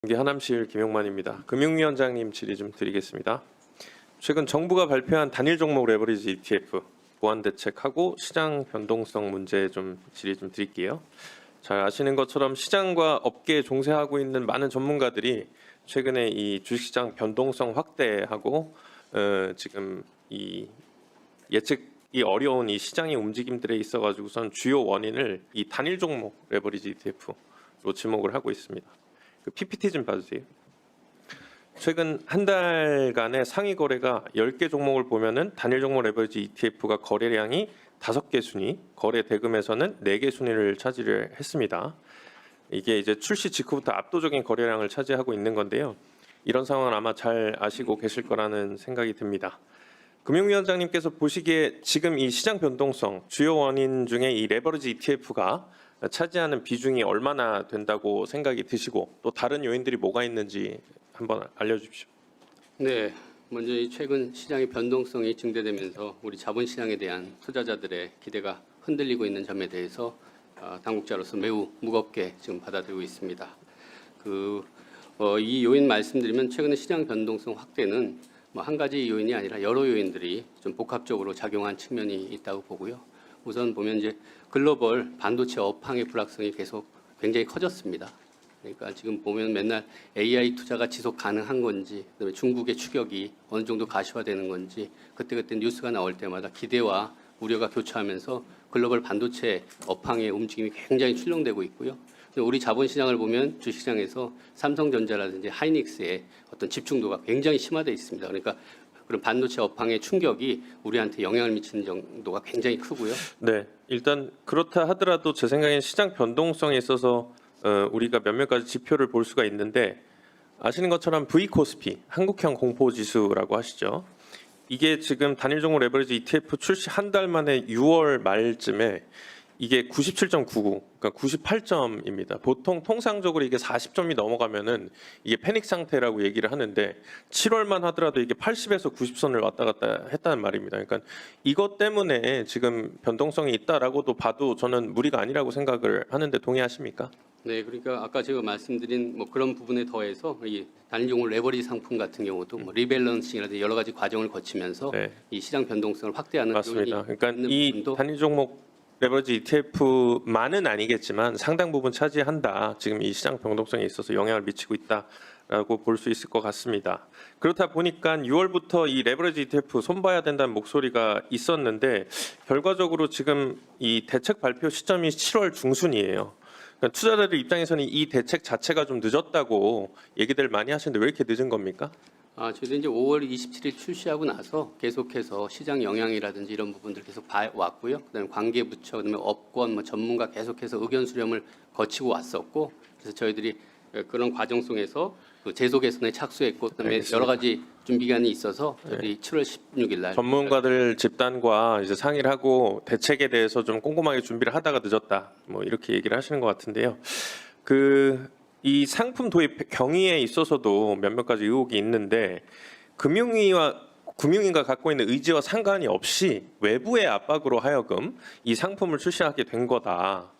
경기 하남시일 김용만입니다. 금융위원장님 질의 좀 드리겠습니다. 최근 정부가 발표한 단일 종목 레버리지 ETF 보완 대책하고 시장 변동성 문제 좀 질의 좀 드릴게요. 잘 아시는 것처럼 시장과 업계에 종사하고 있는 많은 전문가들이 최근에 이 주식시장 변동성 확대하고 지금 이 예측이 어려운 이 시장의 움직임들에 있어가지고선 주요 원인을 이 단일 종목 레버리지 ETF로 지목을 하고 있습니다. 그 PPT 좀 봐주세요. 최근 한 달간의 상위 거래가 10개 종목을 보면은 단일 종목 레버리지 ETF가 거래량이 5개 순위, 거래 대금에서는 4개 순위를 차지를 했습니다. 이게 이제 출시 직후부터 압도적인 거래량을 차지하고 있는 건데요. 이런 상황은 아마 잘 아시고 계실 거라는 생각이 듭니다. 금융위원장님께서 보시기에 지금 이 시장 변동성 주요 원인 중에 이 레버리지 ETF가 차지하는 비중이 얼마나 된다고 생각이 드시고 또 다른 요인들이 뭐가 있는지 한번 알려주십시오. 네, 먼저 이 최근 시장의 변동성이 증대되면서 우리 자본시장에 대한 투자자들의 기대가 흔들리고 있는 점에 대해서 당국자로서 매우 무겁게 지금 받아들이고 있습니다. 이 요인 말씀드리면 최근의 시장 변동성 확대는 한 가지 요인이 아니라 여러 요인들이 좀 복합적으로 작용한 측면이 있다고 보고요. 우선 보면 이제 글로벌 반도체 업황의 불확성이 계속 굉장히 커졌습니다. 그러니까 지금 보면 맨날 AI 투자가 지속 가능한 건지, 그다음에 중국의 추격이 어느 정도 가시화되는 건지 그때 뉴스가 나올 때마다 기대와 우려가 교차하면서 글로벌 반도체 업황의 움직임이 굉장히 출렁되고 있고요. 우리 자본시장을 보면 주식시장에서 삼성전자라든지 하이닉스의 어떤 집중도가 굉장히 심화되어 있습니다. 그러니까 그런 반도체 업황의 충격이 우리한테 영향을 미치는 정도가 굉장히 크고요. 네, 일단 그렇다 하더라도 제 생각엔 시장 변동성에 있어서 우리가 몇몇 가지 지표를 볼 수가 있는데 아시는 것처럼 V코스피 한국형 공포지수라고 하시죠. 이게 지금 단일 종목 레버리지 ETF 출시 한 달 만에 6월 말쯤에 이게 97.99, 그러니까 98점입니다. 보통 통상적으로 이게 40점이 넘어가면은 이게 패닉 상태라고 얘기를 하는데 7월만 하더라도 이게 80에서 90선을 왔다 갔다 했다는 말입니다. 그러니까 이것 때문에 지금 변동성이 있다라고도 봐도 저는 무리가 아니라고 생각을 하는데 동의하십니까? 네, 그러니까 아까 제가 말씀드린 그런 부분에 더해서 이 단일 종목 레버리지 상품 같은 경우도 리밸런싱이라든지 여러 가지 과정을 거치면서 네. 이 시장 변동성을 확대하는 맞습니다. 그러니까 있는 이 부분도 단일 종목 레버리지 ETF만은 아니겠지만 상당 부분 차지한다. 지금 이 시장 변동성에 있어서 영향을 미치고 있다라고 볼 수 있을 것 같습니다. 그렇다 보니까 6월부터 이 레버리지 ETF 손봐야 된다는 목소리가 있었는데 결과적으로 지금 이 대책 발표 시점이 7월 중순이에요. 그러니까 투자자들 입장에서는 이 대책 자체가 좀 늦었다고 얘기들 많이 하시는데 왜 이렇게 늦은 겁니까? 저희도 이제 5월 27일 출시하고 나서 계속해서 시장 영향이라든지 이런 부분들 계속 봐왔고요. 그다음에 관계부처, 그다음에 업권, 전문가 계속해서 의견 수렴을 거치고 왔었고, 그래서 저희들이 그런 과정 속에서 그 제도 개선에 착수했고, 그다음에 알겠습니다. 여러 가지 준비 기간이 있어서 저희 7월 16일 날 전문가들 집단과 이제 상의를 하고 대책에 대해서 좀 꼼꼼하게 준비를 하다가 늦었다. 뭐 이렇게 얘기를 하시는 것 같은데요. 이 상품 도입 경위에 있어서도 몇몇 가지 의혹이 있는데 금융위가 갖고 있는 의지와 상관이 없이 외부의 압박으로 하여금 이 상품을 출시하게 된 거다.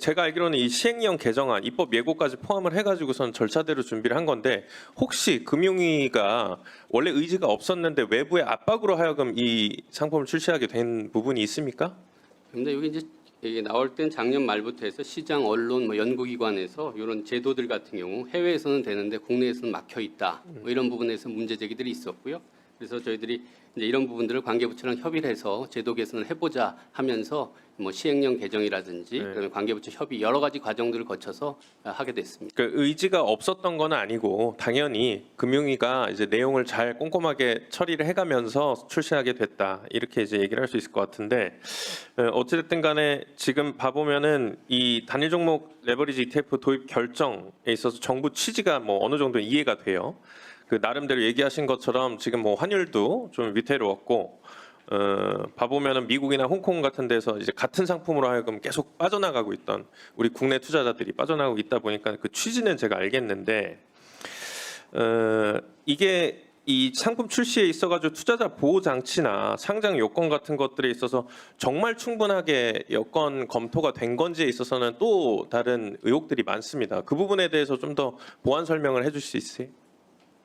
제가 알기로는 이 시행령 개정안, 입법 예고까지 포함을 해가지고선 절차대로 준비를 한 건데 혹시 금융위가 원래 의지가 없었는데 외부의 압박으로 하여금 이 상품을 출시하게 된 부분이 있습니까? 근데 여기 이제 이게 나올 땐 작년 말부터 해서 시장, 언론, 연구기관에서 이런 제도들 같은 경우 해외에서는 되는데 국내에서는 막혀 있다. 이런 부분에서 문제 제기들이 있었고요. 그래서 저희들이 이제 이런 부분들을 관계부처랑 협의를 해서 제도 개선을 해보자 하면서 시행령 개정이라든지 그다음에 관계부처 협의 여러 가지 과정들을 거쳐서 하게 됐습니다. 그 의지가 없었던 건 아니고 당연히 금융위가 이제 내용을 잘 꼼꼼하게 처리를 해가면서 출시하게 됐다 이렇게 이제 얘기를 할 수 있을 것 같은데 어찌됐든 간에 지금 봐보면은 이 단일 종목 레버리지 ETF 도입 결정에 있어서 정부 취지가 어느 정도 이해가 돼요. 그 나름대로 얘기하신 것처럼 지금 환율도 좀 위태로웠고 봐보면은 미국이나 홍콩 같은 데서 이제 같은 상품으로 하여금 계속 빠져나가고 있던 우리 국내 투자자들이 빠져나가고 있다 보니까 그 취지는 제가 알겠는데 이게 이 상품 출시에 있어가지고 투자자 보호 장치나 상장 요건 같은 것들에 있어서 정말 충분하게 여건 검토가 된 건지에 있어서는 또 다른 의혹들이 많습니다. 그 부분에 대해서 좀 더 보완 설명을 해주실 수 있으세요?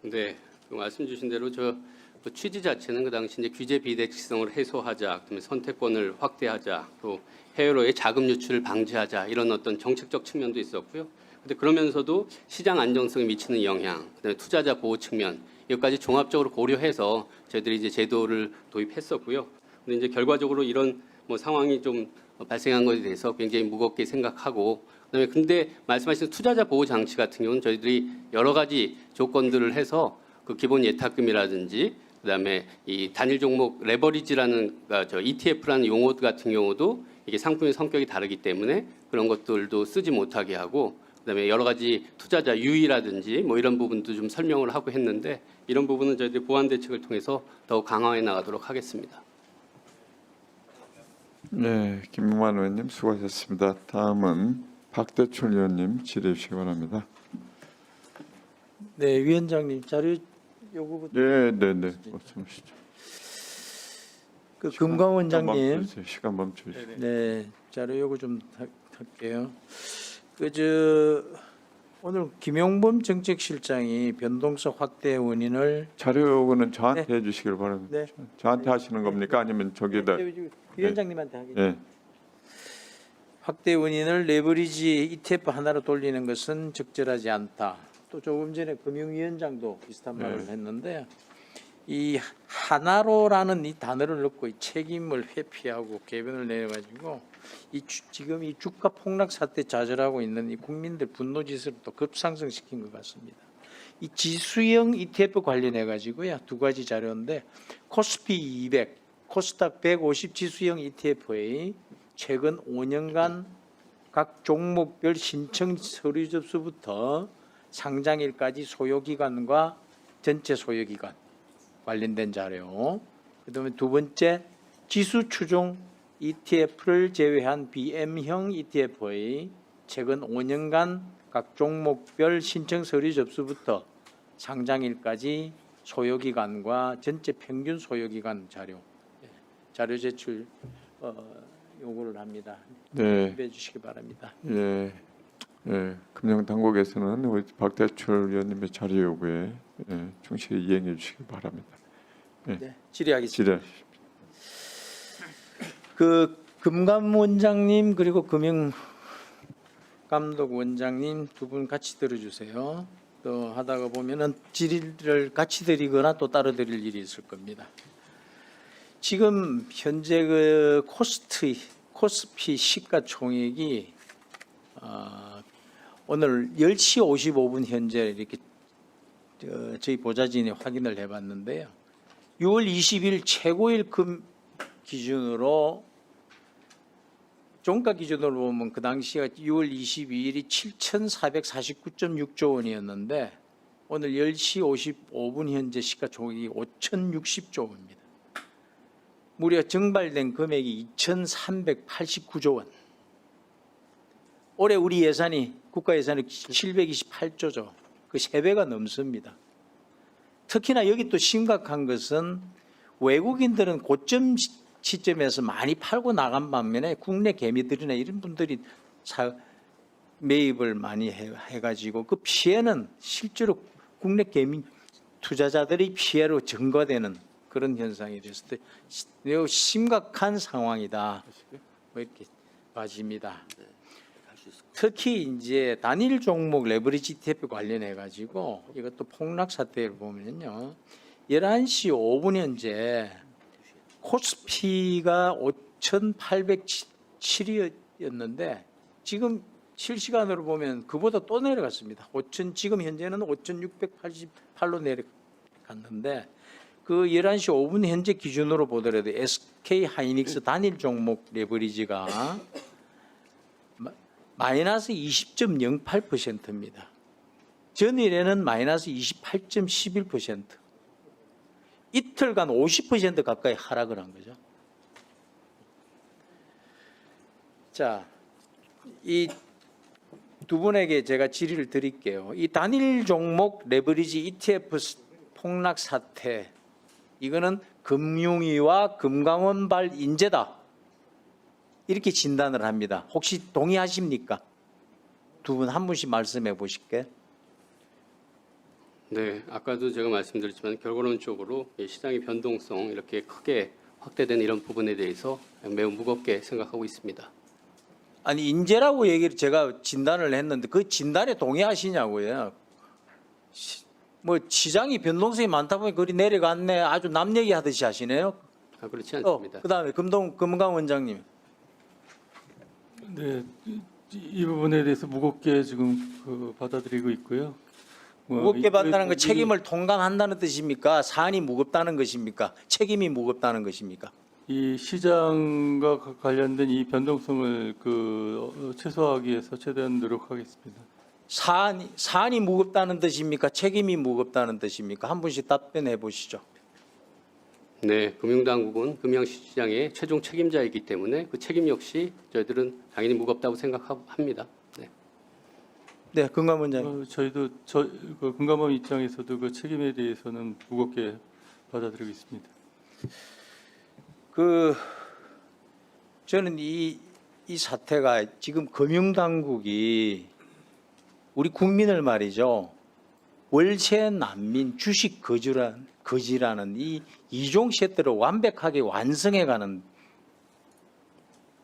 네, 그 말씀 주신 대로 그 취지 자체는 그 당시 이제 규제 비대칭성을 해소하자, 그다음에 선택권을 확대하자, 또 해외로의 자금 유출을 방지하자 이런 어떤 정책적 측면도 있었고요. 근데 그러면서도 시장 안정성에 미치는 영향, 그다음에 투자자 보호 측면 이것까지 종합적으로 고려해서 저희들이 이제 제도를 도입했었고요. 근데 이제 결과적으로 이런 뭐 상황이 좀 발생한 것에 대해서 굉장히 무겁게 생각하고 그다음에 근데 말씀하신 투자자 보호 장치 같은 경우는 저희들이 여러 가지 조건들을 해서 그 기본 예탁금이라든지 그다음에 이 단일 종목 레버리지라는 저 ETF라는 용어 같은 경우도 이게 상품의 성격이 다르기 때문에 그런 것들도 쓰지 못하게 하고 그다음에 여러 가지 투자자 유의라든지 뭐 이런 부분도 좀 설명을 하고 했는데 이런 부분은 저희들이 보완 대책을 통해서 더욱 강화해 나가도록 하겠습니다. 네, 김용만 의원님 수고하셨습니다. 다음은 박대출 의원님 질의해 주시기 바랍니다. 네, 위원장님 자료 요구부터. 네, 말씀하시죠. 그 금강원장님, 시간 멈춰주세요. 네, 자료 요구 좀 할게요. 오늘 김용범 정책실장이 변동성 확대 원인을 자료 요구는 저한테 해주시길 바랍니다. 네. 저한테 하시는 겁니까? 아니면 저기다? 위원장님한테 하겠습니다. 네. 확대 원인을 레버리지 ETF 하나로 돌리는 것은 적절하지 않다. 또 조금 전에 금융위원장도 비슷한 말을 했는데 이 하나로라는 이 단어를 넣고 이 책임을 회피하고 개변을 내려가지고 지금 이 주가 폭락 사태 좌절하고 있는 이 국민들 분노 지수를 또 급상승시킨 것 같습니다. 이 지수형 ETF 관련해 가지고요 두 가지 자료인데 코스피 200, 코스닥 150 지수형 ETF의 최근 5년간 각 종목별 신청 서류 접수부터 상장일까지 소요기간과 전체 소요기간 관련된 자료. 그다음에 두 번째 지수 추종 ETF를 제외한 BM형 ETF의 최근 5년간 각 종목별 신청 서류 접수부터 상장일까지 소요기간과 전체 평균 소요기간 자료. 자료 제출 요구를 합니다. 네. 준비해 주시기 바랍니다. 예, 금융당국에서는 우리 박대출 의원님의 자료 요구에 충실히 이행해 주시기 바랍니다. 네, 질의하겠습니다. 질의. 그 금감원장님 그리고 금융감독원장님 두 분 같이 들어주세요. 또 하다가 보면은 질의를 같이 드리거나 또 따로 드릴 일이 있을 겁니다. 지금 현재 그 코스피 시가총액이 오늘 10시 55분 현재 이렇게 저희 보좌진이 확인을 해봤는데요. 6월 20일 최고일금 기준으로 종가 기준으로 보면 그 당시가 6월 22일이 7,449.6조 원이었는데 오늘 10시 55분 현재 시가총액이 5,060조 원입니다. 무려 증발된 금액이 2,389조 원. 올해 우리 예산이 국가 예산이 728조죠. 그 3배가 넘습니다. 특히나 여기 또 심각한 것은 외국인들은 고점 시점에서 많이 팔고 나간 반면에 국내 개미들이나 이런 분들이 매입을 많이 해가지고 그 피해는 실제로 국내 개미 투자자들의 피해로 증가되는 그런 현상이 됐을 때 매우 심각한 상황이다. 뭐 이렇게 봐집니다. 특히 이제 단일 종목 레버리지 ETF 관련해 가지고 이것도 폭락 사태를 보면요. 11시 5분 현재 코스피가 5,807이었는데 지금 실시간으로 보면 그보다 또 내려갔습니다. 지금 현재는 5,688로 내려갔는데 그 11시 5분 현재 기준으로 보더라도 SK 하이닉스 단일 종목 레버리지가 마이너스 20.08%입니다. 전일에는 마이너스 28.11%. 이틀간 50% 가까이 하락을 한 거죠. 자, 이 두 분에게 제가 질의를 드릴게요. 이 단일 종목 레버리지 ETF 폭락 사태 이거는 금융위와 금감원발 인재다 이렇게 진단을 합니다. 혹시 동의하십니까? 두 분 한 분씩 말씀해 보실게요. 네, 아까도 제가 말씀드렸지만 결과론적으로 이 시장의 변동성 이렇게 크게 확대된 이런 부분에 대해서 매우 무겁게 생각하고 있습니다. 아니 인재라고 얘기를 제가 진단을 했는데 그 진단에 동의하시냐고요. 뭐 시장이 변동성이 많다 보니 그리 내려갔네 아주 남 얘기하듯이 하시네요. 그렇지 않습니다. 그다음에 금강 원장님. 네, 이 부분에 대해서 무겁게 지금 받아들이고 있고요. 무겁게 받는다는 건 책임을 통감한다는 뜻입니까? 사안이 무겁다는 것입니까? 책임이 무겁다는 것입니까? 이 시장과 관련된 이 변동성을 최소화하기 위해서 최대한 노력하겠습니다. 사안이 무겁다는 뜻입니까? 책임이 무겁다는 뜻입니까? 한 분씩 답변해 보시죠. 네, 금융당국은 금융시장의 최종 책임자이기 때문에 그 책임 역시 저희들은 당연히 무겁다고 생각합니다. 네. 네, 금강 원장님. 저희도 금감원 입장에서도 그 책임에 대해서는 무겁게 받아들이고 있습니다. 저는 이 사태가 지금 금융당국이 우리 국민을 말이죠. 월세 난민, 주식 거지라는 이 이종 세대를 완벽하게 완성해가는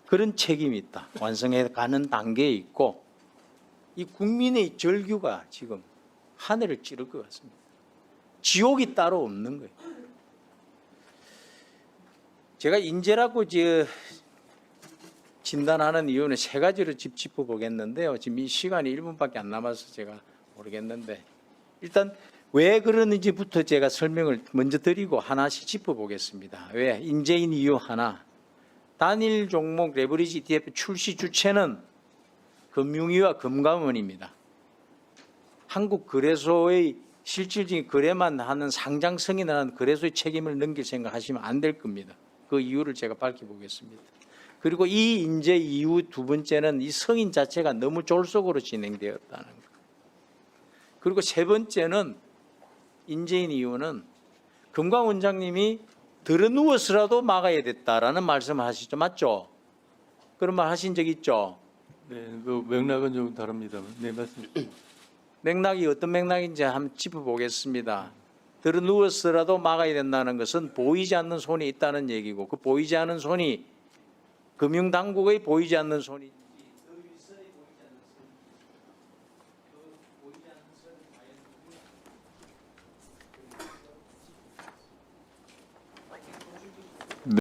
그런 책임이 있다. 완성해가는 단계에 있고 이 국민의 절규가 지금 하늘을 찌를 것 같습니다. 지옥이 따로 없는 거예요. 제가 인재라고 진단하는 이유는 세 가지로 짚어보겠는데요. 지금 이 시간이 1분밖에 안 남아서 제가 모르겠는데 일단 왜 그러는지부터 제가 설명을 먼저 드리고 하나씩 짚어보겠습니다. 왜? 인재인 이유 하나. 단일 종목 레버리지 ETF 출시 주체는 금융위와 금감원입니다. 한국 거래소의 실질적인 거래만 하는 상장 승인하는 거래소의 책임을 넘길 생각하시면 안 될 겁니다. 그 이유를 제가 밝혀보겠습니다. 그리고 이 인재 이유 두 번째는 이 승인 자체가 너무 졸속으로 진행되었다는 것. 그리고 세 번째는 인재인 이유는 금강 원장님이 들어누워서라도 막아야 됐다라는 말씀을 하시죠. 맞죠? 그런 말 하신 적 있죠? 네, 그 맥락은 좀 다릅니다만, 네 말씀. 맥락이 어떤 맥락인지 한번 짚어보겠습니다. 들어누워서라도 막아야 된다는 것은 보이지 않는 손이 있다는 얘기고 그 보이지 않는 손이 금융당국의 보이지 않는 손이